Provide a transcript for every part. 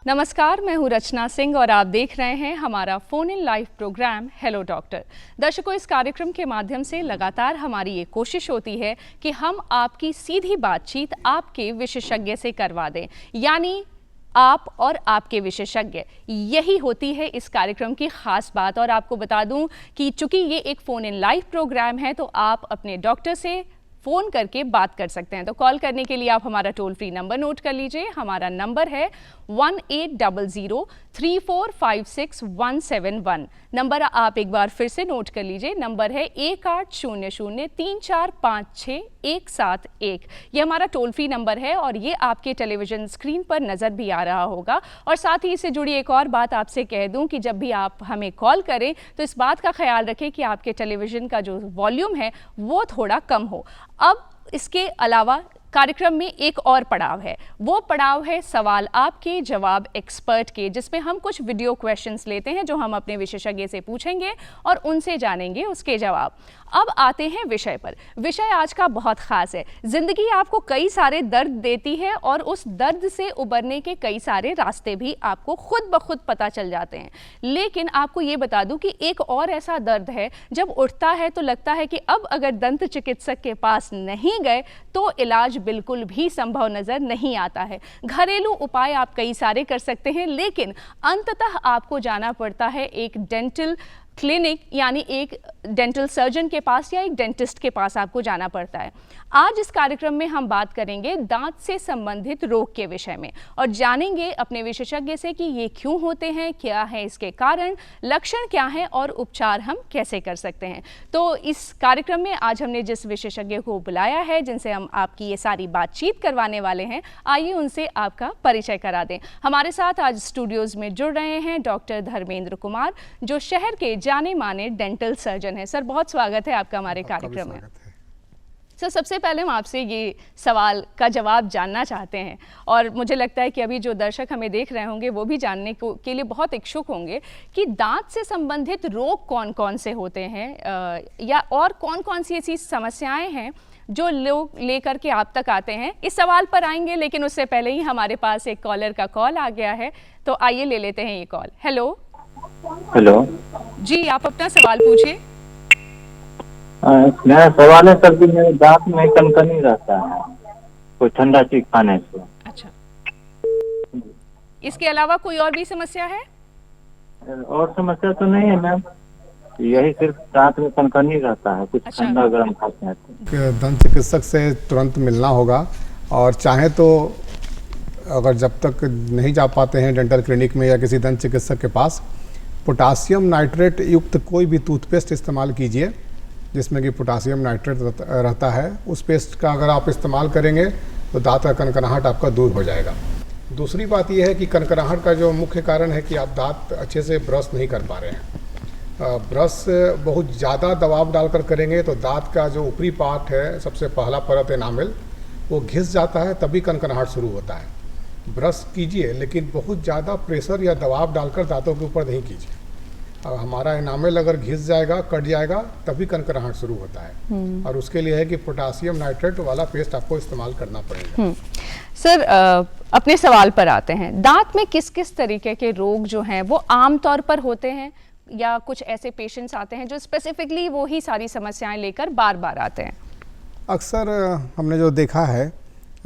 नमस्कार, मैं हूं रचना सिंह और आप देख रहे हैं हमारा phone in live programme hello doctor. दर्शकों, इस कार्यक्रम के माध्यम से लगातार हमारी ये कोशिश होती है कि हम आपकी सीधी बातचीत आपके विशेषज्ञ से करवा दें, यानी आप और आपके विशेषज्ञ। यही होती है इस कार्यक्रम की खास बात। और आपको बता दूं कि चूंकि ये एक फोन इन लाइव प्रोग्राम है, तो आप अपने डॉक्टर से फ़ोन करके बात कर सकते हैं। तो कॉल करने के लिए आप हमारा टोल फ्री नंबर नोट कर लीजिए। हमारा नंबर है 1800-3456-171। नंबर आप एक बार फिर से नोट कर लीजिए। नंबर है 1800-3456-171। ये हमारा टोल फ्री नंबर है और ये आपके टेलीविज़न स्क्रीन पर नज़र भी आ रहा होगा। और साथ ही इससे जुड़ी एक और बात आपसे कह दूं कि जब भी आप हमें कॉल करें तो इस बात का ख्याल रखें कि आपके टेलीविज़न का जो वॉल्यूम है वो थोड़ा कम हो। अब इसके अलावा कार्यक्रम में एक और पड़ाव है। वो पड़ाव है सवाल आपके जवाब एक्सपर्ट के, जिसमें हम कुछ वीडियो क्वेश्चंस लेते हैं जो हम अपने विशेषज्ञ से पूछेंगे और उनसे जानेंगे उसके जवाब। अब आते हैं विषय पर। विषय आज का बहुत खास है। जिंदगी आपको कई सारे दर्द देती है और उस दर्द से उबरने के कई सारे रास्ते भी आपको खुद ब खुद पता चल जाते हैं। लेकिन आपको ये बता दूं कि एक और ऐसा दर्द है, जब उठता है तो लगता है कि अब अगर दंत चिकित्सक के पास नहीं गए तो इलाज बिल्कुल भी संभव नजर नहीं आता है। घरेलू उपाय आप कई सारे कर सकते हैं, लेकिन अंततः आपको जाना पड़ता है एक डेंटल क्लिनिक, यानी एक डेंटल सर्जन के पास या एक डेंटिस्ट के पास आपको जाना पड़ता है। आज इस कार्यक्रम में हम बात करेंगे दांत से संबंधित रोग के विषय में और जानेंगे अपने विशेषज्ञ से कि ये क्यों होते हैं, क्या है इसके कारण, लक्षण क्या हैं और उपचार हम कैसे कर सकते हैं। तो इस कार्यक्रम में आज हमने जिस विशेषज्ञ को बुलाया है, जिनसे हम आपकी ये सारी बातचीत करवाने वाले हैं, आइए उनसे आपका परिचय करा दें। हमारे साथ आज स्टूडियोज में जुड़ रहे हैं डॉक्टर धर्मेंद्र कुमार, जो शहर के जाने माने डेंटल सर्जन है। सर, बहुत स्वागत है आपका हमारे कार्यक्रम में। सर, सबसे पहले हम आपसे ये सवाल का जवाब जानना चाहते हैं और मुझे लगता है कि अभी जो दर्शक हमें देख रहे होंगे वो भी जानने के लिए बहुत इच्छुक होंगे कि दांत से संबंधित रोग कौन कौन से होते हैं, या और कौन कौन सी ऐसी समस्याएं हैं जो लोग लेकर के आप तक आते हैं। इस सवाल पर आएंगे, लेकिन उससे पहले ही हमारे पास एक कॉलर का कॉल आ गया है, तो आइए ले लेते हैं ये कॉल। हेलो जी, आप अपना सवाल पूछिए। मेरा सवाल है सर कि मेरे दांत में कनकनी रहता है कोई ठंडा चीज खाने से। अच्छा, इसके अलावा कोई और भी समस्या है? और समस्या तो नहीं है मैम, यही सिर्फ दांत में कनकनी रहता है, कुछ अच्छा। ठंडा गर्म खाते हैं तो। दंत चिकित्सक से तुरंत मिलना होगा और चाहे तो अगर जब तक नहीं जा पाते हैं डेंटल क्लिनिक में या किसी दंत चिकित्सक के पास, पोटासियम नाइट्रेट युक्त कोई भी टूथपेस्ट इस्तेमाल कीजिए जिसमें कि पोटासियम नाइट्रेट रहता है। उस पेस्ट का अगर आप इस्तेमाल करेंगे तो दांत का कनकनाहट आपका दूर हो जाएगा। दूसरी बात यह है कि कनकनाहट का जो मुख्य कारण है कि आप दांत अच्छे से ब्रश नहीं कर पा रहे हैं। ब्रश बहुत ज़्यादा दबाव डालकर करेंगे तो दांत का जो ऊपरी पार्ट है, सबसे पहला परत एनामेल, वो घिस जाता है, तभी कनकनाहट शुरू होता है। ब्रश कीजिए लेकिन बहुत ज़्यादा प्रेशर या दबाव डालकर दांतों के ऊपर नहीं कीजिए। अब हमारा एनामेल अगर घिस जाएगा, कट जाएगा, तभी कनकनाहट शुरू होता है और उसके लिए है कि पोटासियम नाइट्रेट वाला पेस्ट आपको इस्तेमाल करना पड़ेगा। सर, अपने सवाल पर आते हैं। दांत में किस किस तरीके के रोग जो हैं वो आम तौर पर होते हैं, या कुछ ऐसे पेशेंट्स आते हैं जो स्पेसिफिकली वो ही सारी समस्याएं लेकर बार बार आते हैं? अक्सर हमने जो देखा है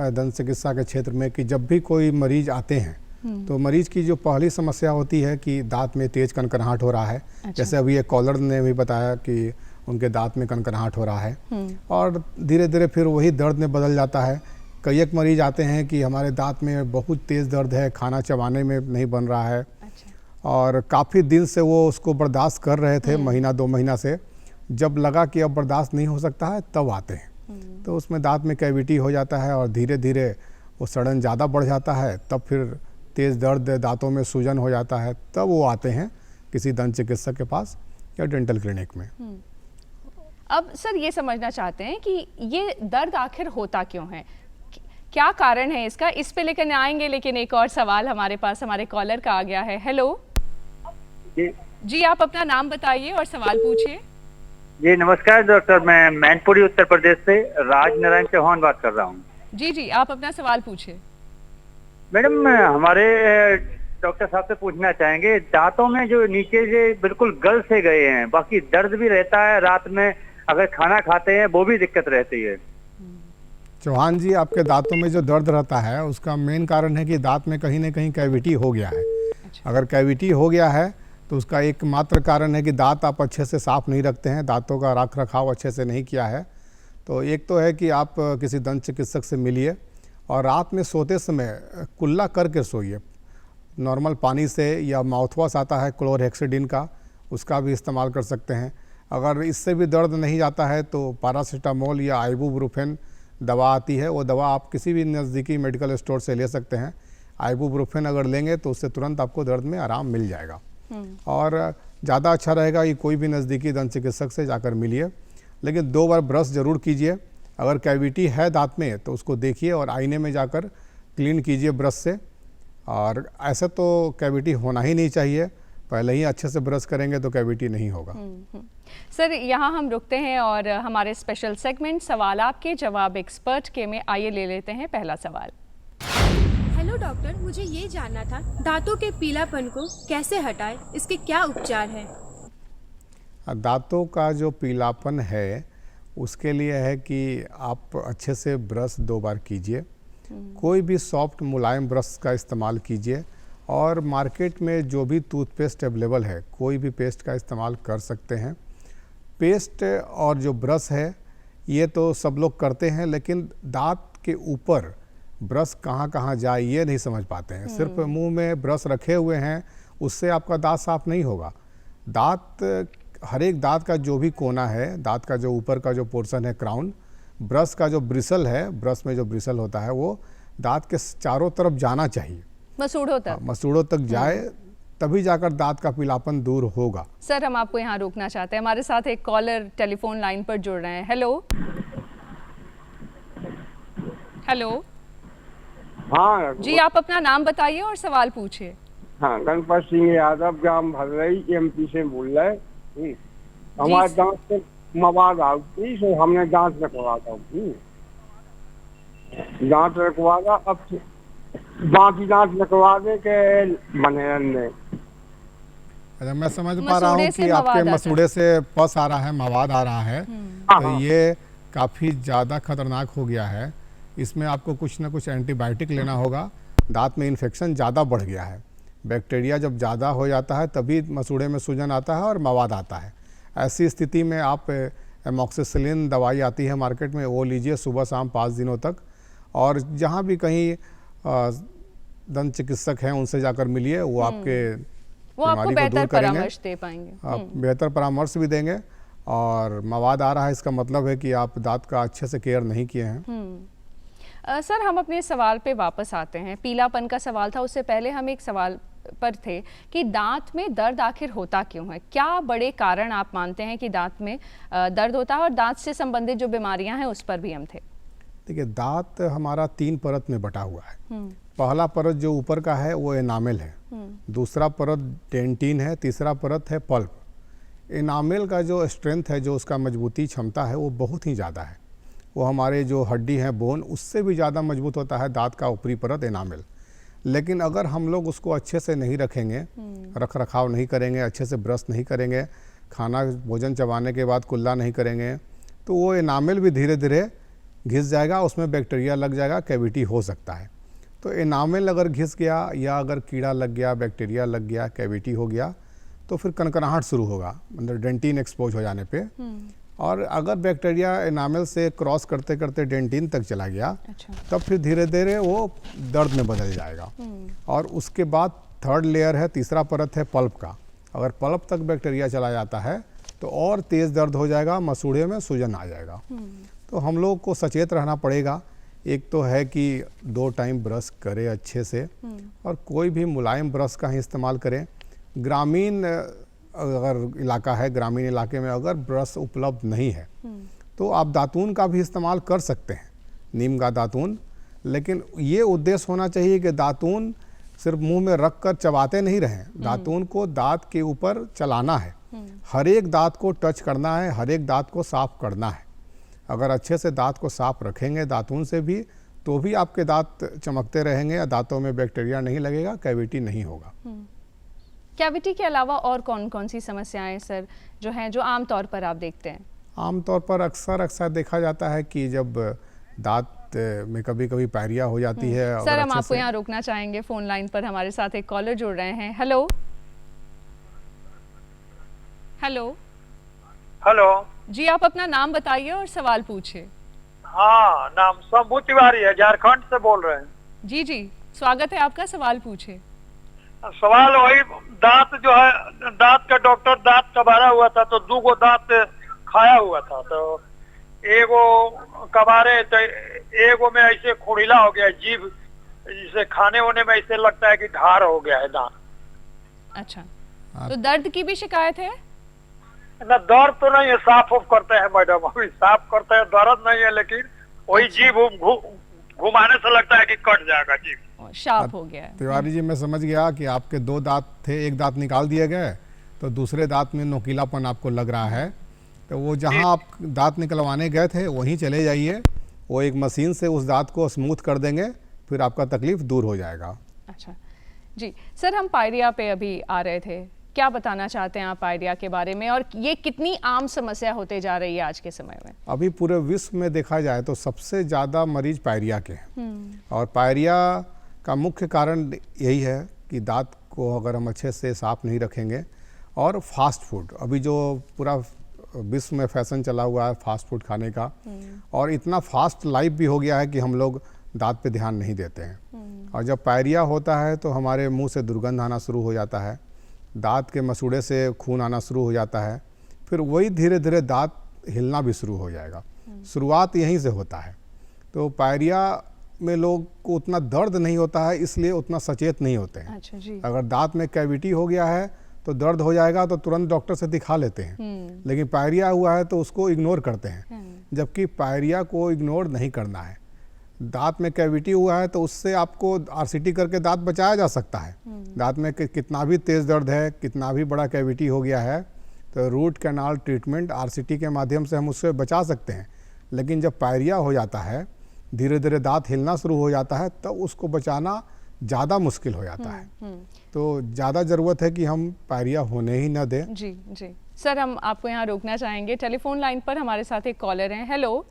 दंत चिकित्सा के क्षेत्र में कि जब भी कोई मरीज आते हैं तो मरीज की जो पहली समस्या होती है कि दांत में तेज कनकनाहट हो रहा है। अच्छा। जैसे अभी एक कॉलर ने भी बताया कि उनके दांत में कनकनाहट हो रहा है और धीरे धीरे फिर वही दर्द में बदल जाता है। कई एक मरीज आते हैं कि हमारे दांत में बहुत तेज़ दर्द है, खाना चबाने में नहीं बन रहा है। अच्छा। और काफ़ी दिन से वो उसको बर्दाश्त कर रहे थे, महीना 2 महीना से। जब लगा कि अब बर्दाश्त नहीं हो सकता है तब आते हैं, तो उसमें दांत में कैविटी हो जाता है और धीरे धीरे वो सड़न ज़्यादा बढ़ जाता है। तब फिर तेज़ दर्द, दांतों में सूजन हो जाता है, तब वो आते हैं किसी दंत चिकित्सक के पास या डेंटल क्लिनिक में। अब सर, ये समझना चाहते हैं कि ये दर्द आखिर होता क्यों है, क्या कारण है इसका, इस पे लेकर आएंगे। लेकिन एक और सवाल हमारे पास हमारे कॉलर का आ गया है। हेलो जी, आप अपना नाम बताइए और सवाल पूछिए। जी नमस्कार डॉक्टर, मैं मैनपुरी उत्तर प्रदेश से राज नारायण चौहान बात कर रहा हूँ। जी जी, आप अपना सवाल पूछिए। मैडम, हमारे डॉक्टर साहब से पूछना चाहेंगे, दांतों में जो नीचे से बिल्कुल गल से गए हैं, बाकी दर्द भी रहता है, रात में अगर खाना खाते हैं वो भी दिक्कत रहती है। चौहान जी, आपके दांतों में जो दर्द रहता है उसका मेन कारण है कि दांत में कहीं ना कहीं कैविटी हो गया है। अगर कैविटी हो गया है तो उसका एकमात्र कारण है कि दांत आप अच्छे से साफ नहीं रखते हैं, दांतों का रख रखाव अच्छे से नहीं किया है। तो एक तो है कि आप किसी दंत चिकित्सक से मिलिए और रात में सोते समय कुल्ला करके सोइए। नॉर्मल पानी से, या माउथवॉश आता है क्लोरहेक्सिडिन का, उसका भी इस्तेमाल कर सकते हैं। अगर इससे भी दर्द नहीं जाता है तो पैरासीटामोल या आइबुप्रोफेन दवा आती है, वो दवा आप किसी भी नज़दीकी मेडिकल स्टोर से ले सकते हैं। आइबुप्रोफेन अगर लेंगे तो उससे तुरंत आपको दर्द में आराम मिल जाएगा। और ज़्यादा अच्छा रहेगा कि कोई भी नज़दीकी दंत चिकित्सक से जाकर मिलिए, लेकिन 2 बार ब्रश ज़रूर कीजिए। अगर कैविटी है दांत में तो उसको देखिए और आईने में जाकर क्लीन कीजिए ब्रश से। और ऐसा तो कैविटी होना ही नहीं चाहिए, पहले ही अच्छे से ब्रश करेंगे तो कैविटी नहीं होगा। सर, यहाँ हम रुकते हैं और हमारे स्पेशल सेगमेंट सवाल आपके जवाब एक्सपर्ट के में आइए ले लेते हैं पहला सवाल। हेलो डॉक्टर, मुझे ये जानना था दांतों के पीलापन को कैसे हटाएं, इसके क्या उपचार हैं? दांतों का जो पीलापन है उसके लिए है कि आप अच्छे से ब्रश 2 बार कीजिए, कोई भी सॉफ्ट मुलायम ब्रश का इस्तेमाल कीजिए, और मार्केट में जो भी टूथपेस्ट अवेलेबल है कोई भी पेस्ट का इस्तेमाल कर सकते हैं। पेस्ट और जो ब्रश है ये तो सब लोग करते हैं, लेकिन दांत के ऊपर ब्रश कहाँ कहाँ जाए ये नहीं समझ पाते हैं। सिर्फ मुंह में ब्रश रखे हुए हैं उससे आपका दांत साफ नहीं होगा। दांत, हर एक दांत का जो भी कोना है, दांत का जो ऊपर का जो पोर्शन है क्राउन, ब्रश का जो ब्रिसल है, ब्रश में जो ब्रिसल होता है वो दांत के चारों तरफ जाना चाहिए, मसूड़ों तक। मसूड़ों तक जाए, तभी जाकर दांत का पीलापन दूर होगा। सर, हम आपको यहाँ रोकना चाहते हैं, हमारे साथ एक कॉलर टेलीफोन लाइन पर जुड़ रहे हैं। हेलो हेलो हाँ जी, आप अपना नाम बताइए और सवाल पूछिए। हाँ, गणपत सिंह यादव, ग्राम भदरई, एमपी से बोल रहे। हमारे दांत से मवाद आती तो हमने दांत रखवा था, दांत रखवा था, अब बाकी दांत रखवा दे के बने रहने। अच्छा, मैं समझ पा रहा हूँ कि आपके मसूड़े से पस आ रहा है, मवाद आ रहा है, तो ये काफ़ी ज़्यादा खतरनाक हो गया है। इसमें आपको कुछ ना कुछ एंटीबायोटिक लेना होगा। दांत में इन्फेक्शन ज़्यादा बढ़ गया है, बैक्टीरिया जब ज़्यादा हो जाता है तभी मसूड़े में सूजन आता है और मवाद आता है। ऐसी स्थिति में आप एमॉक्सिसिलिन दवाई आती है मार्केट में, वो लीजिए सुबह शाम 5 दिनों तक। और जहाँ भी कहीं दंत चिकित्सक हैं उनसे जाकर मिलिए, वो आपको बेहतर परामर्श दे पाएंगे। आप बेहतर परामर्श भी देंगे। और मवाद आ रहा है इसका मतलब है कि आप दांत का अच्छे से केयर नहीं किए हैं। सर, हम अपने सवाल पे वापस आते हैं। पीलापन का सवाल था, उससे पहले हम एक सवाल पर थे कि दांत में दर्द आखिर होता क्यों है? क्या बड़े कारण आप मानते हैं कि दांत में दर्द होता है, और दांत से संबंधित जो बीमारियां हैं उस पर भी हम थे। देखिए, दांत हमारा 3 परत में बटा हुआ है। पहला परत जो ऊपर का है वो एनामेल है, दूसरा परत डेंटिन है, तीसरा परत है पल्प। एनामेल का जो स्ट्रेंथ है, जो उसका मजबूती क्षमता है, वो बहुत ही ज़्यादा है। वो हमारे जो हड्डी है बोन, उससे भी ज़्यादा मजबूत होता है दांत का ऊपरी परत एनामेल। लेकिन अगर हम लोग उसको अच्छे से नहीं रखेंगे, रख रखाव नहीं करेंगे, अच्छे से ब्रश नहीं करेंगे, खाना भोजन चबाने के बाद कुल्ला नहीं करेंगे, तो वो एनामेल भी धीरे धीरे घिस जाएगा, उसमें बैक्टीरिया लग जाएगा, कैविटी हो सकता है। तो एनामेल अगर घिस गया या अगर कीड़ा लग गया, बैक्टीरिया लग गया, कैविटी हो गया, तो फिर कनकनाहट शुरू होगा, मतलब डेंटिन एक्सपोज हो जाने पे। और अगर बैक्टीरिया एनामेल से क्रॉस करते करते डेंटिन तक चला गया, तब फिर धीरे धीरे वो दर्द में बदल जाएगा। और उसके बाद थर्ड लेयर है, तीसरा परत है पल्प का। अगर पल्प तक बैक्टीरिया चला जाता है तो और तेज़ दर्द हो जाएगा, मसूड़े में सूजन आ जाएगा। तो हम लोग को सचेत रहना पड़ेगा। एक तो है कि 2 टाइम ब्रश करें अच्छे से, और कोई भी मुलायम ब्रश का ही इस्तेमाल करें। ग्रामीण अगर इलाका है, ग्रामीण इलाके में अगर ब्रश उपलब्ध नहीं है तो आप दातून का भी इस्तेमाल कर सकते हैं, नीम का दातून। लेकिन ये उद्देश्य होना चाहिए कि दातून सिर्फ मुंह में रख कर चबाते नहीं रहें, दातून को दांत के ऊपर चलाना है, हर एक दांत को टच करना है, हर एक दांत को साफ करना है। अगर अच्छे से दांत को साफ रखेंगे दातून से भी, तो भी आपके दांत चमकते रहेंगे या दांतों में बैक्टीरिया नहीं लगेगा, कैविटी नहीं होगा। कैविटी के अलावा और कौन कौन सी समस्याएं सर जो हैं जो आमतौर पर आप देखते हैं? आमतौर पर अक्सर देखा जाता है कि जब दांत में कभी कभी पायरिया हो जाती है। सर हम आपको यहाँ रोकना चाहेंगे, फोन लाइन पर हमारे साथ एक कॉलर जुड़ रहे हैं। हेलो हेलो हेलो जी, आप अपना नाम बताइए और सवाल पूछिए। हाँ, नाम शंभू तिवारी है, झारखंड से बोल रहे हैं। जी जी, स्वागत है आपका, सवाल पूछिए। सवाल वही दांत जो है, दांत का डॉक्टर दांत कबारा हुआ था तो 2 गो दांत खाया हुआ था, तो एगो कबारे तो एगो में ऐसे खुड़ीला हो गया, जीभ जिसे खाने होने में ऐसे लगता है कि धार हो गया है दांत। अच्छा, तो दर्द की भी शिकायत है? ना दर्द तो नहीं है, साफ उफ करते हैं मैडम, अभी साफ करते हैं, दर्द नहीं है, लेकिन वही जीभ घुमाने से लगता है कि कट जाएगा जीभ, शार्प हो गया है। तिवारी जी मैं समझ गया कि आपके 2 दांत थे, एक दांत निकाल दिए गए तो दूसरे दांत में नोकीलापन आपको लग रहा है, तो वो जहां आप दांत निकलवाने गए थे वहीं चले जाइए, वो एक मशीन से उस दांत को स्मूथ कर देंगे, फिर आपका तकलीफ दूर हो जाएगा। अच्छा जी सर, हम पायरिया पे अभी आ रहे थे, क्या बताना चाहते हैं आप पायरिया के बारे में, और ये कितनी आम समस्या होते जा रही है आज के समय में? अभी पूरे विश्व में देखा जाए तो सबसे ज़्यादा मरीज पायरिया के हैं, और पायरिया का मुख्य कारण यही है कि दांत को अगर हम अच्छे से साफ नहीं रखेंगे, और फास्ट फूड, अभी जो पूरा विश्व में फैशन चला हुआ है फास्ट फूड खाने का, और इतना फास्ट लाइफ भी हो गया है कि हम लोग दांत पे ध्यान नहीं देते हैं, और जब पायरिया होता है तो हमारे मुंह से दुर्गंध आना शुरू हो जाता है, दांत के मसूड़े से खून आना शुरू हो जाता है, फिर वही धीरे धीरे दांत हिलना भी शुरू हो जाएगा। शुरुआत यहीं से होता है। तो पायरिया में लोग को उतना दर्द नहीं होता है, इसलिए उतना सचेत नहीं होते हैं। अच्छा जी। अगर दांत में कैविटी हो गया है तो दर्द हो जाएगा तो तुरंत डॉक्टर से दिखा लेते हैं, लेकिन पायरिया हुआ है तो उसको इग्नोर करते हैं, जबकि पायरिया को इग्नोर नहीं करना है। दांत में कैविटी हुआ है तो उससे आपको आरसीटी करके दांत बचाया जा सकता है। दांत में कितना भी तेज दर्द है, कितना भी बड़ा कैविटी हो गया है, तो रूट कैनाल ट्रीटमेंट आरसीटी के माध्यम से हम उससे बचा सकते हैं। लेकिन जब पायरिया हो जाता है, धीरे धीरे दांत हिलना शुरू हो जाता है, तब उसको बचाना ज़्यादा मुश्किल हो जाता है। तो ज़्यादा ज़रूरत है कि हम पायरिया होने ही न दें। जी जी सर, हम आपको यहाँ रोकना चाहेंगे। टेलीफोन लाइन पर हमारे साथ एक कॉलर हैं। हेलो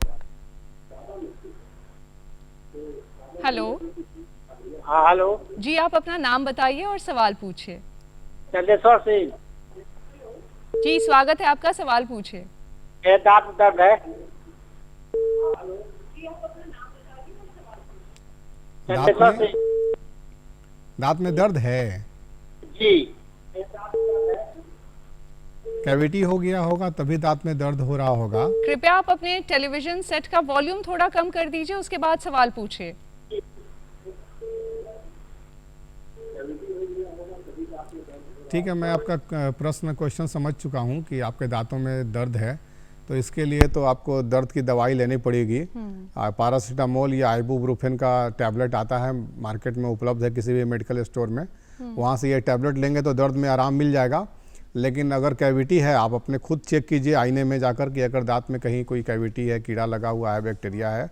हेलो हाँ हेलो जी, आप अपना नाम बताइए और सवाल पूछिए। चंदेश्वर सिंह। जी स्वागत है आपका, सवाल पूछिए। ये दांत दर्द है। चंदेश्वर सिंह। दांत में दर्द है जी। कैविटी हो गया होगा तभी दांत में दर्द हो रहा होगा। कृपया आप अपने टेलीविजन सेट का वॉल्यूम थोड़ा कम कर दीजिए, उसके बाद सवाल पूछिए। ठीक है, मैं आपका क्वेश्चन समझ चुका हूँ कि आपके दांतों में दर्द है, तो इसके लिए तो आपको दर्द की दवाई लेनी पड़ेगी। पैरासीटामोल या आइबुप्रोफेन का टैबलेट आता है, मार्केट में उपलब्ध है किसी भी मेडिकल स्टोर में, वहाँ से ये टैबलेट लेंगे तो दर्द में आराम मिल जाएगा। लेकिन अगर कैविटी है, आप अपने खुद चेक कीजिए आईने में जाकर कि अगर दांत में कहीं कोई कैविटी है, कीड़ा लगा हुआ है, बैक्टीरिया है,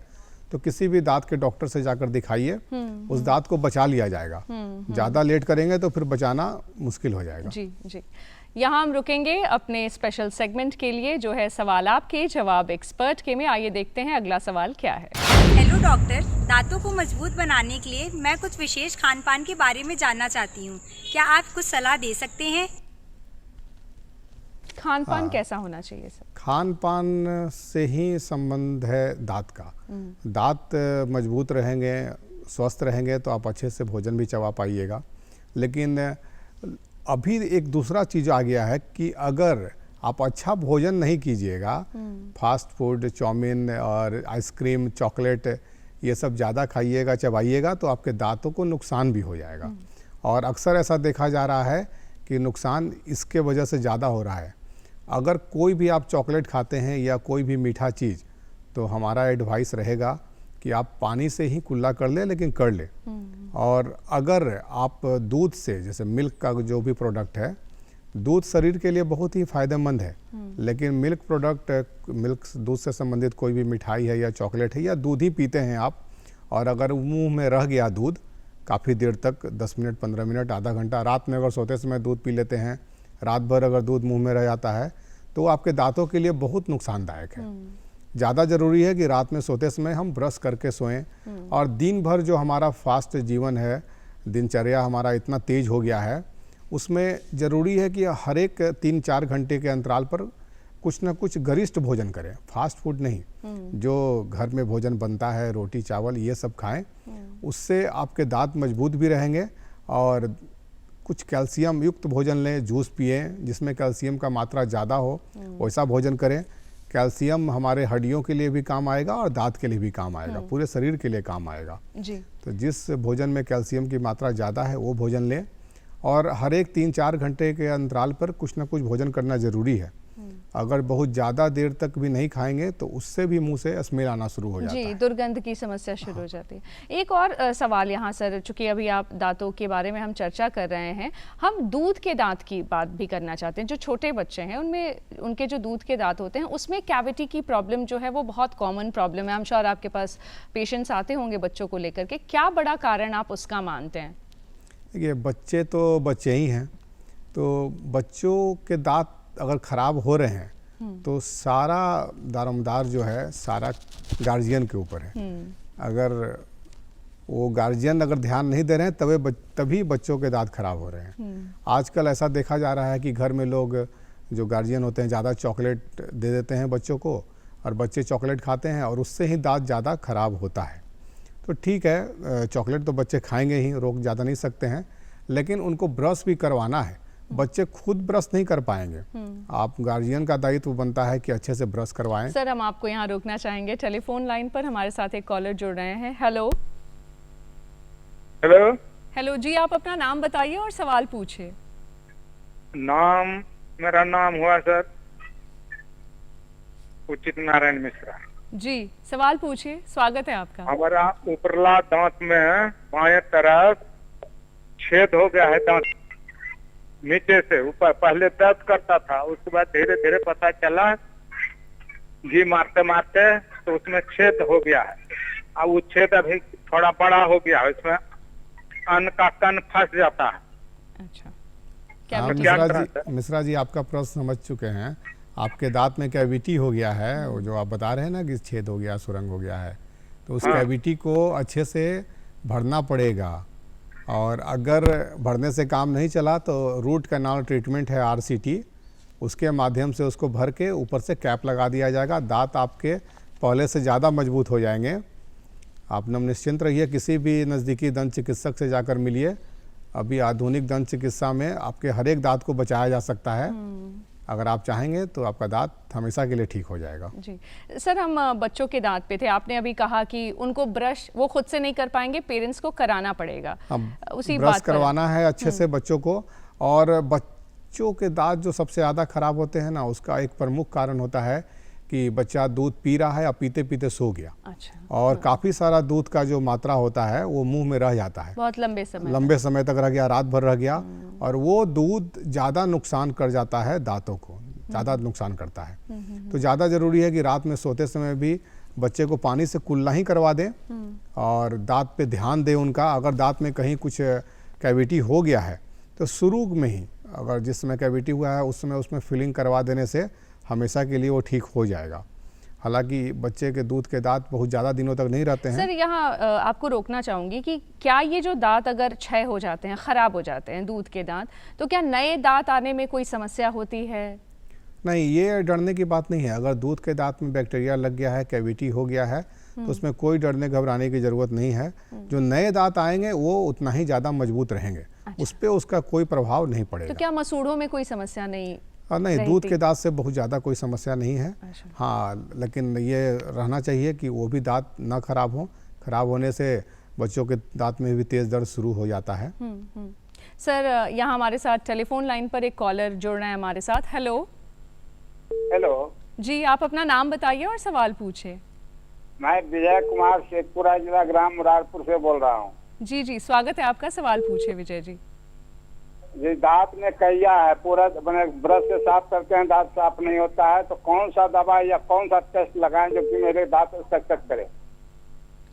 तो किसी भी दांत के डॉक्टर से जाकर दिखाइए, उस दांत को बचा लिया जाएगा। ज़्यादा लेट करेंगे तो फिर बचाना मुश्किल हो जाएगा। जी जी, यहाँ हम रुकेंगे अपने स्पेशल सेगमेंट के लिए जो है सवाल आपके जवाब एक्सपर्ट के में। आइए देखते हैं अगला सवाल क्या है। हेलो डॉक्टर, दांतों को मजबूत बनाने के लिए मैं कुछ विशेष खान पान के बारे में जानना चाहती हूँ, क्या आप कुछ सलाह दे सकते हैं? खान पान कैसा होना चाहिए सर? खान पान से ही संबंध है दांत का। दांत मजबूत रहेंगे, स्वस्थ रहेंगे तो आप अच्छे से भोजन भी चबा पाइएगा। लेकिन अभी एक दूसरा चीज़ आ गया है कि अगर आप अच्छा भोजन नहीं कीजिएगा, फास्ट फूड, चाउमीन और आइसक्रीम, चॉकलेट, ये सब ज़्यादा खाइएगा, चबाइएगा, तो आपके दांतों को नुकसान भी हो जाएगा। और अक्सर ऐसा देखा जा रहा है कि नुकसान इसके वजह से ज़्यादा हो रहा है। अगर कोई भी आप चॉकलेट खाते हैं या कोई भी मीठा चीज़, तो हमारा एडवाइस रहेगा कि आप पानी से ही कुल्ला कर ले, लेकिन कर ले। और अगर आप दूध से, जैसे मिल्क का जो भी प्रोडक्ट है, दूध शरीर के लिए बहुत ही फ़ायदेमंद है, लेकिन मिल्क प्रोडक्ट, दूध से संबंधित कोई भी मिठाई है या चॉकलेट है या दूध ही पीते हैं आप, और अगर मुंह में रह गया दूध काफ़ी देर तक 10 मिनट 15 मिनट आधा घंटा, रात में अगर सोते समय दूध पी लेते हैं, रात भर अगर दूध मुंह में रह जाता है तो आपके दांतों के लिए बहुत नुकसानदायक है। ज़्यादा ज़रूरी है कि रात में सोते समय हम ब्रश करके सोएं। और दिन भर जो हमारा फास्ट जीवन है, दिनचर्या हमारा इतना तेज हो गया है, उसमें ज़रूरी है कि हर एक 3-4 घंटे के अंतराल पर कुछ ना कुछ गरिष्ठ भोजन करें, फास्ट फूड नहीं। जो घर में भोजन बनता है, रोटी चावल ये सब खाएं, उससे आपके दांत मजबूत भी रहेंगे। और कुछ कैल्शियम युक्त भोजन लें, जूस पिए जिसमें कैल्शियम का मात्रा ज़्यादा हो, वैसा भोजन करें। कैल्शियम हमारे हड्डियों के लिए भी काम आएगा और दांत के लिए भी काम आएगा, पूरे शरीर के लिए काम आएगा जी। तो जिस भोजन में कैल्शियम की मात्रा ज़्यादा है वो भोजन लें। और हर एक 3-4 घंटे के अंतराल पर कुछ ना कुछ भोजन करना ज़रूरी है। अगर बहुत ज़्यादा देर तक भी नहीं खाएंगे तो उससे भी मुंह से स्मेल आना शुरू हो जाता है, दुर्गंध की समस्या शुरू हो जाती है। एक और सवाल यहाँ सर, चूंकि अभी आप दांतों के बारे में हम चर्चा कर रहे हैं, हम दूध के दांत की बात भी करना चाहते हैं। जो छोटे बच्चे हैं उनमें उनके जो दूध के दांत होते हैं उसमें कैविटी की प्रॉब्लम जो है वो बहुत कॉमन प्रॉब्लम है। हम श्योर आपके पास पेशेंट्स आते होंगे बच्चों को लेकर के, क्या बड़ा कारण आप उसका मानते हैं? देखिए, बच्चे तो बच्चे ही हैं, तो बच्चों के दांत अगर ख़राब हो रहे हैं तो सारा दारोमदार जो है सारा गार्जियन के ऊपर है। अगर वो गार्जियन अगर ध्यान नहीं दे रहे हैं तभी बच्चों के दांत खराब हो रहे हैं। आजकल ऐसा देखा जा रहा है कि घर में लोग जो गार्जियन होते हैं ज़्यादा चॉकलेट दे देते हैं बच्चों को, और बच्चे चॉकलेट खाते हैं और उससे ही दांत ज़्यादा खराब होता है। तो ठीक है, चॉकलेट तो बच्चे खाएंगे ही, रोक ज़्यादा नहीं सकते हैं, लेकिन उनको ब्रश भी करवाना है। बच्चे खुद ब्रश नहीं कर पाएंगे, आप गार्जियन का दायित्व बनता है कि अच्छे से ब्रश करवाएं। सर, हम आपको यहाँ रोकना चाहेंगे। टेलीफोन लाइन पर हमारे साथ एक कॉलर जुड़ रहे हैं। हेलो हेलो हेलो जी, आप अपना नाम बताइए और सवाल पूछिए। मेरा नाम हुआ सर उचित नारायण मिश्रा जी। सवाल पूछिए, स्वागत है आपका। हमारा ऊपरला दांत में बाएं तरफ छेद हो गया है, दांत नीचे से ऊपर। पहले दर्द करता था, उसके बाद धीरे धीरे पता चला घी मारते मारते तो उसमें छेद हो गया है। अब वो छेद अभी थोड़ा बड़ा हो गया है, उसमें अन्न का कण फंस जाता है। अच्छा, मिश्रा जी आपका प्रश्न समझ चुके हैं। आपके दांत में कैविटी हो गया है, वो जो आप बता रहे हैं ना कि छेद हो गया, सुरंग हो गया है, तो उस कैविटी को अच्छे से भरना पड़ेगा। और अगर भरने से काम नहीं चला तो रूट कैनाल ट्रीटमेंट है RCT, उसके माध्यम से उसको भर के ऊपर से कैप लगा दिया जाएगा। दांत आपके पहले से ज़्यादा मजबूत हो जाएंगे। आप निश्चिंत रहिए, किसी भी नज़दीकी दंत चिकित्सक से जाकर मिलिए। अभी आधुनिक दंत चिकित्सा में आपके हर एक दांत को बचाया जा सकता है। अगर आप चाहेंगे तो आपका दांत हमेशा के लिए ठीक हो जाएगा। जी सर, हम बच्चों के दांत पे थे। आपने अभी कहा कि उनको ब्रश वो खुद से नहीं कर पाएंगे, पेरेंट्स को कराना पड़ेगा। उसी ब्रश करवाना है अच्छे से बच्चों को। और बच्चों के दांत जो सबसे ज़्यादा खराब होते हैं ना, उसका एक प्रमुख कारण होता है कि बच्चा दूध पी रहा है और पीते पीते सो गया। अच्छा। और काफ़ी सारा दूध का जो मात्रा होता है वो मुंह में रह जाता है, बहुत लंबे समय तक रह गया, रात भर रह गया, और वो दूध ज़्यादा नुकसान कर जाता है, दांतों को ज़्यादा नुकसान करता है। तो ज़्यादा ज़रूरी है कि रात में सोते समय भी बच्चे को पानी से कुल्ला ही करवा दें और दांत पे ध्यान दें उनका। अगर दांत में कहीं कुछ कैविटी हो गया है तो शुरू में ही, अगर जिस समय कैविटी हुआ है उस समय उसमें फिलिंग करवा देने से हमेशा के लिए वो ठीक हो जाएगा। हालांकि बच्चे के दूध के दांत बहुत ज़्यादा दिनों तक नहीं रहते हैं। सर, यहाँ आपको रोकना चाहूँगी कि क्या ये जो दांत अगर क्षय हो जाते हैं, ख़राब हो जाते हैं दूध के दांत, तो क्या नए दांत आने में कोई समस्या होती है? नहीं, ये डरने की बात नहीं है। अगर दूध के दांत में बैक्टीरिया लग गया है, कैविटी हो गया है, तो उसमें कोई डरने घबराने की ज़रूरत नहीं है। जो नए दांत आएंगे वो उतना ही ज़्यादा मजबूत रहेंगे। अच्छा। उस पर उसका कोई प्रभाव नहीं पड़ेगा। तो क्या मसूड़ों में कोई समस्या नहीं? नहीं, दूध के दांत से बहुत ज़्यादा कोई समस्या नहीं है। अच्छा। हाँ, लेकिन ये रहना चाहिए कि वो भी दांत ना खराब हो। खराब होने से बच्चों के दांत में भी तेज़ दर्द शुरू हो जाता है। सर, यहाँ हमारे साथ टेलीफोन लाइन पर एक कॉलर जुड़ रहे हैं हमारे साथ। हेलो हेलो जी, आप अपना नाम बताइए और सवाल पूछे। मैं विजय कुमार, शेखपुरा जिला, ग्राम मुरारपुर से बोल रहा हूँ। जी जी, स्वागत है आपका। सवाल पूछे विजय जी। जी, दांत में कैया है, पूरा ब्रश से साफ करते हैं, दांत साफ नहीं होता है, तो कौन सा दवा या कौन सा टेस्ट लगाएं जो कि मेरे दांत चकचक करे?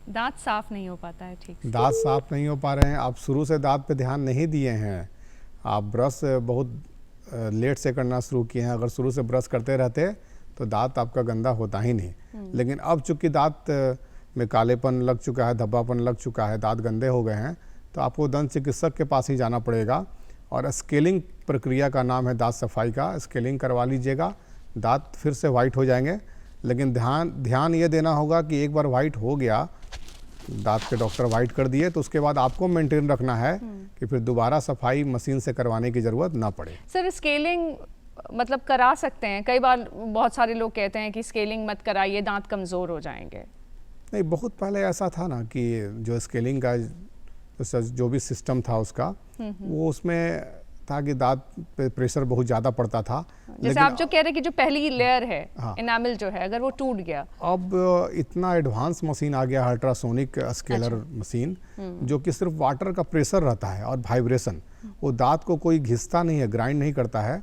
दांत साफ नहीं हो पाता है ठीक से। दांत साफ नहीं हो पा रहे हैं, आप शुरू से दांत पे ध्यान नहीं दिए हैं, आप ब्रश बहुत लेट से करना शुरू किए हैं। अगर शुरू से ब्रश करते रहते तो दांत आपका गंदा होता ही नहीं। लेकिन अब चूंकि दांत में कालेपन लग चुका है, धब्बापन लग चुका है, दांत गंदे हो गए हैं, तो आपको दंत चिकित्सक के पास ही जाना पड़ेगा। और स्केलिंग प्रक्रिया का नाम है दांत सफाई का, स्केलिंग करवा लीजिएगा, दांत फिर से वाइट हो जाएंगे। लेकिन ध्यान ये देना होगा कि एक बार वाइट हो गया, दांत के डॉक्टर वाइट कर दिए, तो उसके बाद आपको मेंटेन रखना है कि फिर दोबारा सफाई मशीन से करवाने की ज़रूरत ना पड़े। सर स्केलिंग मतलब करा सकते हैं? कई बार बहुत सारे लोग कहते हैं कि स्केलिंग मत कराइए, दांत कमज़ोर हो जाएंगे। नहीं, बहुत पहले ऐसा था ना कि जो स्केलिंग का जो भी सिस्टम था उसका, वो उसमें था कि दांत पे प्रेशर बहुत ज़्यादा पड़ता था। जैसे आप जो कह रहे हैं कि जो पहली लेयर है, हाँ। एनामल जो है, अगर वो टूट गया, अब इतना एडवांस मशीन आ गया, अल्ट्रासोनिक स्केलर मशीन, जो कि सिर्फ वाटर का प्रेशर रहता है और वाइब्रेशन, वो दांत को कोई घिसता नहीं है, ग्राइंड नहीं करता है,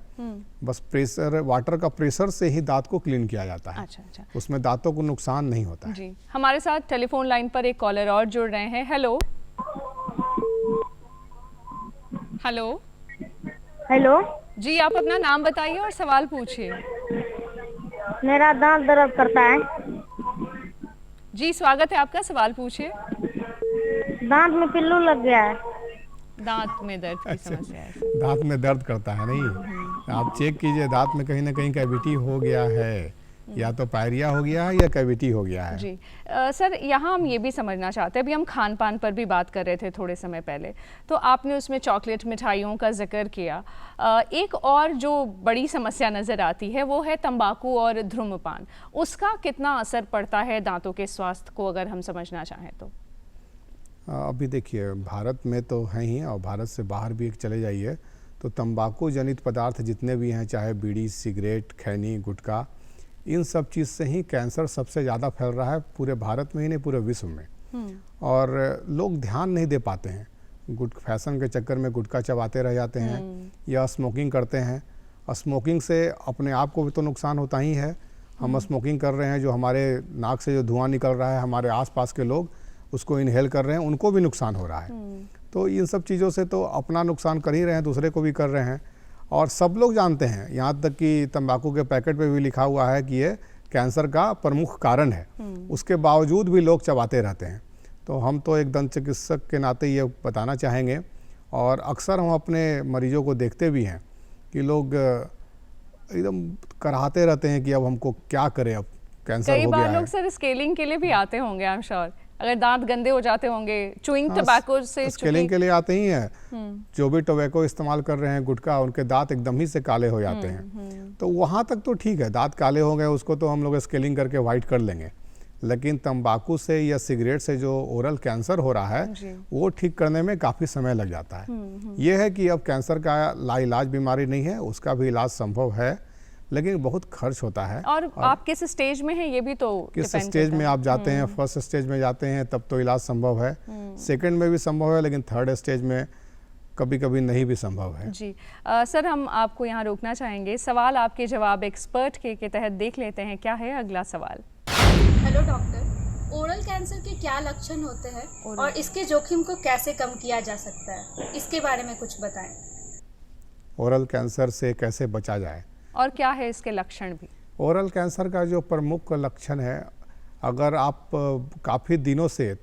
बस प्रेशर, वाटर का प्रेशर से ही दांत को क्लीन किया जाता है। अच्छा। उसमें दांतों को नुकसान नहीं होता है। जी, हमारे साथ टेलीफोन लाइन पर एक कॉलर और जुड़ रहे हैं। हेलो हेलो जी, आप अपना नाम बताइए और सवाल पूछिए। मेरा दांत दर्द करता है। जी, स्वागत है आपका, सवाल पूछिए। दांत में पिल्लू लग गया है। दांत में दर्द की समस्या है। दांत में दर्द करता है नहीं, आप चेक कीजिए, दांत में कहीं ना कहीं कैविटी हो गया है, या तो पायरिया हो गया है या कैविटी हो गया है। जी सर, यहाँ हम ये भी समझना चाहते हैं, अभी हम खान पान पर भी बात कर रहे थे थोड़े समय पहले, तो आपने उसमें चॉकलेट मिठाइयों का जिक्र किया। एक और जो बड़ी समस्या नज़र आती है वो है तंबाकू और धूम्रपान। उसका कितना असर पड़ता है दांतों के स्वास्थ्य को, अगर हम समझना चाहें तो? अभी देखिए, भारत में तो है ही, और भारत से बाहर भी चले जाइए तो तंबाकू जनित पदार्थ जितने भी हैं, चाहे बीड़ी, सिगरेट, खैनी, गुटखा, इन सब चीज़ से ही कैंसर सबसे ज़्यादा फैल रहा है, पूरे भारत में ही नहीं, पूरे विश्व में। और लोग ध्यान नहीं दे पाते हैं, फैशन के चक्कर में गुटखा चबाते रह जाते हैं या स्मोकिंग करते हैं। और स्मोकिंग से अपने आप को भी तो नुकसान होता ही है। हम स्मोकिंग कर रहे हैं, जो हमारे नाक से जो धुआं निकल रहा है, हमारे आसपास के लोग उसको इनहेल कर रहे हैं, उनको भी नुकसान हो रहा है। तो इन सब चीज़ों से तो अपना नुकसान कर ही रहे हैं, दूसरे को भी कर रहे हैं। और सब लोग जानते हैं, यहाँ तक कि तंबाकू के पैकेट पे भी लिखा हुआ है कि ये कैंसर का प्रमुख कारण है, उसके बावजूद भी लोग चबाते रहते हैं। तो हम तो एक दंत चिकित्सक के नाते ये बताना चाहेंगे, और अक्सर हम अपने मरीजों को देखते भी हैं कि लोग एकदम कराहते रहते हैं कि अब हमको क्या करें, अब कैंसर हो गया है। कई बार लोग सर स्केलिंग के लिए भी आते होंगे, आई एम श्योर, अगर दांत गंदे हो जाते होंगे चुइंग टबैको से। स्केलिंग के लिए आते ही हैं, जो भी टोबैको इस्तेमाल कर रहे हैं, गुटखा, उनके दांत एकदम ही से काले हो जाते हैं। तो वहाँ तक तो ठीक है, दांत काले हो गए उसको तो हम लोग स्केलिंग करके वाइट कर लेंगे। लेकिन तंबाकू से या सिगरेट से जो ओरल कैंसर हो रहा है, वो ठीक करने में काफ़ी समय लग जाता है। ये है कि अब कैंसर का लाइलाज बीमारी नहीं है, उसका भी इलाज संभव है, लेकिन बहुत खर्च होता है। और आप किस स्टेज में हैं ये भी तो किस स्टेज में आप जाते हैं। फर्स्ट स्टेज में जाते हैं तब तो इलाज संभव है, सेकंड में भी संभव है, लेकिन थर्ड स्टेज में कभी कभी नहीं भी संभव है। जी सर, हम आपको यहाँ रोकना चाहेंगे, सवाल आपके जवाब एक्सपर्ट के तहत देख लेते हैं। क्या है अगला सवाल? हेलो डॉक्टर, ओरल कैंसर के क्या लक्षण होते हैं और इसके जोखिम को कैसे कम किया जा सकता है, इसके बारे में कुछ बताएं। ओरल कैंसर से कैसे बचा जाए और क्या है इसके लक्षण भी? ओरल कैंसर का जो प्रमुख लक्षण है, अगर आप काफ़ी दिनों से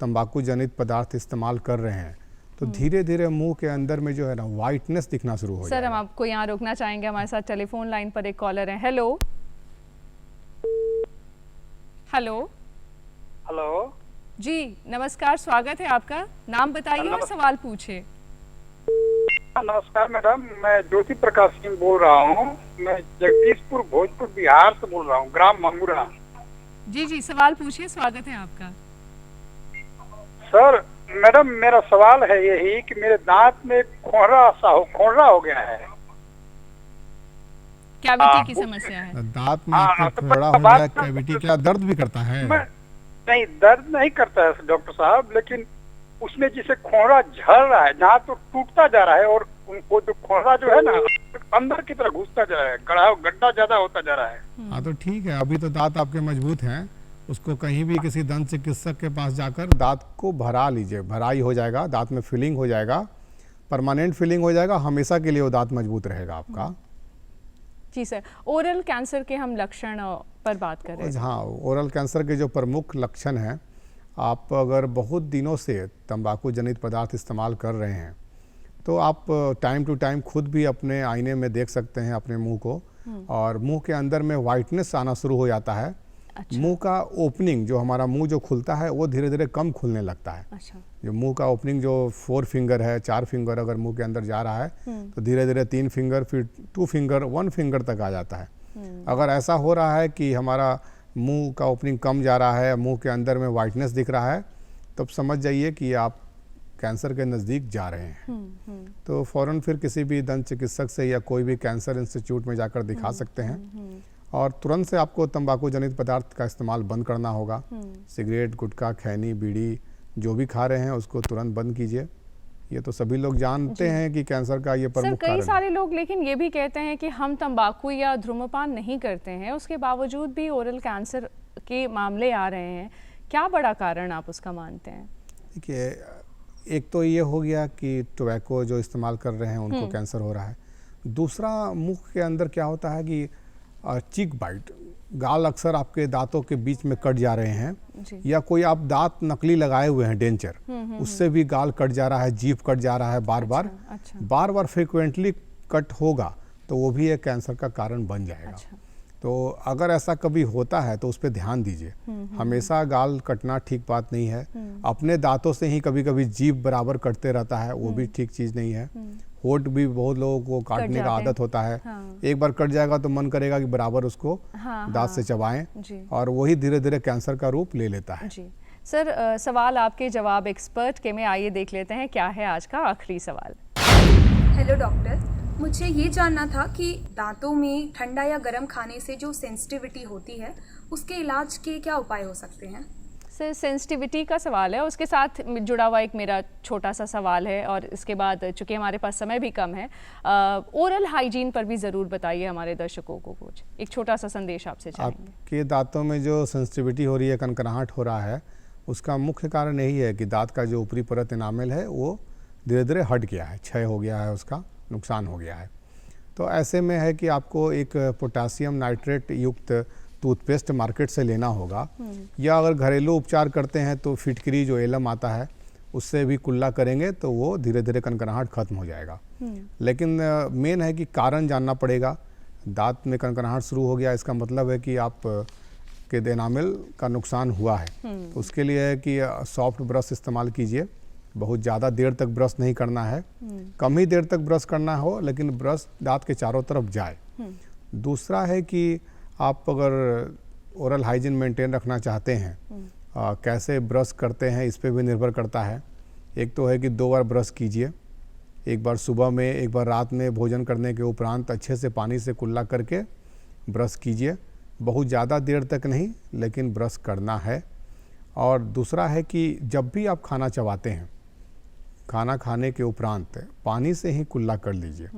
तंबाकू जनित पदार्थ इस्तेमाल कर रहे हैं तो धीरे धीरे मुंह के अंदर में जो है ना वाइटनेस दिखना शुरू हो जाएगा। सर, हम आपको यहाँ रोकना चाहेंगे, हमारे साथ टेलीफोन लाइन पर एक कॉलर है। हेलो हेलो हेलो जी, नमस्कार, स्वागत है आपका, नाम बताइए और सवाल पूछिए। नमस्कार मैडम, मैं ज्योति प्रकाश सिंह बोल रहा हूँ। मैं जगदीशपुर भोजपुर बिहार से बोल रहा हूँ, ग्राम मंगूरा। जी, सवाल पूछिए, स्वागत है आपका। सर मैडम, मेरा सवाल है यही कि मेरे दांत में खोरा हो गया है। कैविटी की समस्या है? दांत में आपका खोड़ा हो गया, कैविटी, क्या दर्द भी करता है? नहीं, दर्द नहीं करता है डॉक्टर साहब, लेकिन उसमें जिसे खोरा झड़ रहा है, जहाँ तो टूटता जा रहा है, और उनको जो खोरा जो है ना अंदर की तरफ घुसता जा रहा है, गड्ढा ज्यादा होता जा रहा है। हाँ तो ठीक है, अभी तो दांत आपके मजबूत हैं, उसको कहीं भी किसी दंत चिकित्सक के पास जाकर दांत को भरा लीजिए, भराई हो जाएगा, दांत में फिलिंग हो जाएगा, परमानेंट फिलिंग हो जाएगा, हमेशा के लिए वो दांत मजबूत रहेगा आपका। जी सर, ओरल कैंसर के हम लक्षण पर बात कर रहे हैं। हाँ, ओरल कैंसर के जो प्रमुख लक्षण हैं, आप अगर बहुत दिनों से तंबाकू जनित पदार्थ इस्तेमाल कर रहे हैं तो आप टाइम टू टाइम खुद भी अपने आईने में देख सकते हैं अपने मुंह को, और मुंह के अंदर में वाइटनेस आना शुरू हो जाता है। अच्छा। मुंह का ओपनिंग, जो हमारा मुंह जो खुलता है वो धीरे धीरे कम खुलने लगता है। अच्छा। जो मुंह का ओपनिंग जो 4 फिंगर है, 4 फिंगर अगर मुंह के अंदर जा रहा है तो धीरे धीरे 3 फिंगर, फिर 2 फिंगर, 1 फिंगर तक आ जाता है। अगर ऐसा हो रहा है कि हमारा मुंह का ओपनिंग कम जा रहा है, मुंह के अंदर में वाइटनेस दिख रहा है, तब समझ जाइए कि आप कैंसर के नज़दीक जा रहे हैं। तो फ़ौरन फिर किसी भी दंत चिकित्सक से या कोई भी कैंसर इंस्टीट्यूट में जाकर दिखा सकते हैं, और तुरंत से आपको तंबाकू जनित पदार्थ का इस्तेमाल बंद करना होगा। सिगरेट, गुटखा, खैनी, बीड़ी जो भी खा रहे हैं उसको तुरंत बंद कीजिए। ये तो सभी लोग जानते हैं कि कैंसर का ये प्रमुख कारण है। कई सारे लोग लेकिन ये भी कहते हैं कि हम तंबाकू या धूम्रपान नहीं करते हैं, उसके बावजूद भी ओरल कैंसर के मामले आ रहे हैं। क्या बड़ा कारण आप उसका मानते हैं? देखिए, एक तो ये हो गया कि टोबैको जो इस्तेमाल कर रहे हैं उनको कैंसर हो रहा है। दूसरा, मुंह के अंदर क्या होता है कि चीक बाइट, गाल अक्सर आपके दांतों के बीच में कट जा रहे हैं, या कोई आप दांत नकली लगाए हुए हैं डेंचर, उससे भी गाल कट जा रहा है, जीभ कट जा रहा है बार बार। बार बार फ्रिक्वेंटली कट होगा तो वो भी एक कैंसर का कारण बन जाएगा। तो अगर ऐसा कभी होता है तो उस पर ध्यान दीजिए। हमेशा गाल कटना ठीक बात नहीं है। अपने दांतों से ही कभी कभी जीभ बराबर कटते रहता है, वो भी ठीक चीज़ नहीं है। होठ भी बहुत लोगों को काटने का आदत होता है। एक बार कट जाएगा तो मन करेगा कि बराबर उसको दांत से चबाएं, और वही धीरे धीरे कैंसर का रूप ले लेता है। जी सर, सवाल आपके जवाब एक्सपर्ट के में, आइए देख लेते हैं क्या है आज का आखिरी सवाल। हेलो डॉक्टर, मुझे ये जानना था कि दांतों में ठंडा या गर्म खाने से जो सेंसिटिविटी होती है उसके इलाज के क्या उपाय हो सकते हैं? सर, सेंसिटिविटी का सवाल है, उसके साथ जुड़ा हुआ एक मेरा छोटा सा सवाल है, और इसके बाद चूँकि हमारे पास समय भी कम है, ओरल हाइजीन पर भी ज़रूर बताइए हमारे दर्शकों को कुछ, एक छोटा सा संदेश आपसे चाहेंगे। आपके दांतों में जो सेंसिटिविटी हो रही है, कनकनाहट हो रहा है, उसका मुख्य कारण यही है कि दांत का जो ऊपरी परत इनामेल है वो धीरे धीरे हट गया है, क्षय हो गया है, उसका नुकसान हो गया है। तो ऐसे में है कि आपको एक पोटासियम नाइट्रेट युक्त टूथपेस्ट मार्केट से लेना होगा, या अगर घरेलू उपचार करते हैं तो फिटकरी जो एलम आता है उससे भी कुल्ला करेंगे तो वो धीरे धीरे कनकनाहट खत्म हो जाएगा। लेकिन मेन है कि कारण जानना पड़ेगा। दांत में कनकनाहट शुरू हो गया, इसका मतलब है कि आप के एनामेल का नुकसान हुआ है। तो उसके लिए है कि सॉफ्ट ब्रश इस्तेमाल कीजिए, बहुत ज़्यादा देर तक ब्रश नहीं करना है, कम ही देर तक ब्रश करना हो, लेकिन ब्रश दांत के चारों तरफ जाए। दूसरा है कि आप अगर ओरल हाइजीन मेंटेन रखना चाहते हैं, कैसे ब्रश करते हैं इस पे भी निर्भर करता है। एक तो है कि 2 बार ब्रश कीजिए, एक बार सुबह में, एक बार रात में, भोजन करने के उपरांत अच्छे से पानी से कुल्ला करके ब्रश कीजिए। बहुत ज़्यादा देर तक नहीं, लेकिन ब्रश करना है। और दूसरा है कि जब भी आप खाना चबाते हैं, खाना खाने के उपरांत पानी से ही कुल्ला कर लीजिए।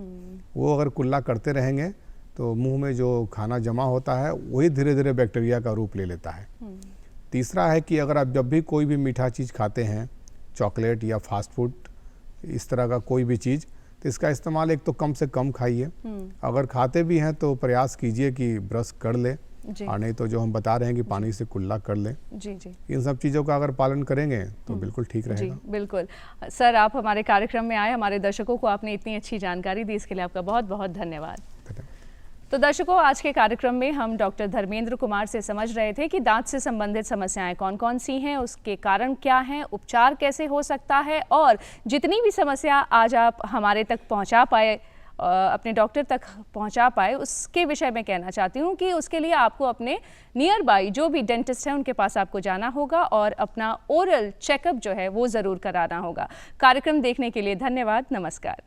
वो अगर कुल्ला करते रहेंगे तो मुंह में जो खाना जमा होता है वही धीरे धीरे बैक्टीरिया का रूप ले लेता है। तीसरा है कि अगर आप जब भी कोई भी मीठा चीज़ खाते हैं, चॉकलेट या फास्ट फूड, इस तरह का कोई भी चीज़, तो इसका इस्तेमाल एक तो कम से कम खाइए। अगर खाते भी हैं तो प्रयास कीजिए कि ब्रश कर ले, और नहीं तो जो हम बता रहे हैं कि पानी से कुल्ला कर लें। जी। इन सब चीज़ों का अगर पालन करेंगे तो बिल्कुल ठीक रहेगा। जी बिल्कुल। सर, आप हमारे कार्यक्रम में आए, हमारे दर्शकों को आपने इतनी अच्छी जानकारी दी, इसके लिए आपका बहुत बहुत धन्यवाद। तो दर्शकों, आज के कार्यक्रम में हम डॉक्टर धर्मेंद्र कुमार से समझ रहे थे कि दांत से संबंधित समस्याएं कौन कौन सी हैं, उसके कारण क्या हैं, उपचार कैसे हो सकता है, और जितनी भी समस्या आज आप हमारे तक पहुंचा पाए, अपने डॉक्टर तक पहुंचा पाए, उसके विषय में कहना चाहती हूं कि उसके लिए आपको अपने नियर बाई जो भी डेंटिस्ट हैं उनके पास आपको जाना होगा और अपना ओरल चेकअप जो है वो ज़रूर कराना होगा। कार्यक्रम देखने के लिए धन्यवाद। नमस्कार।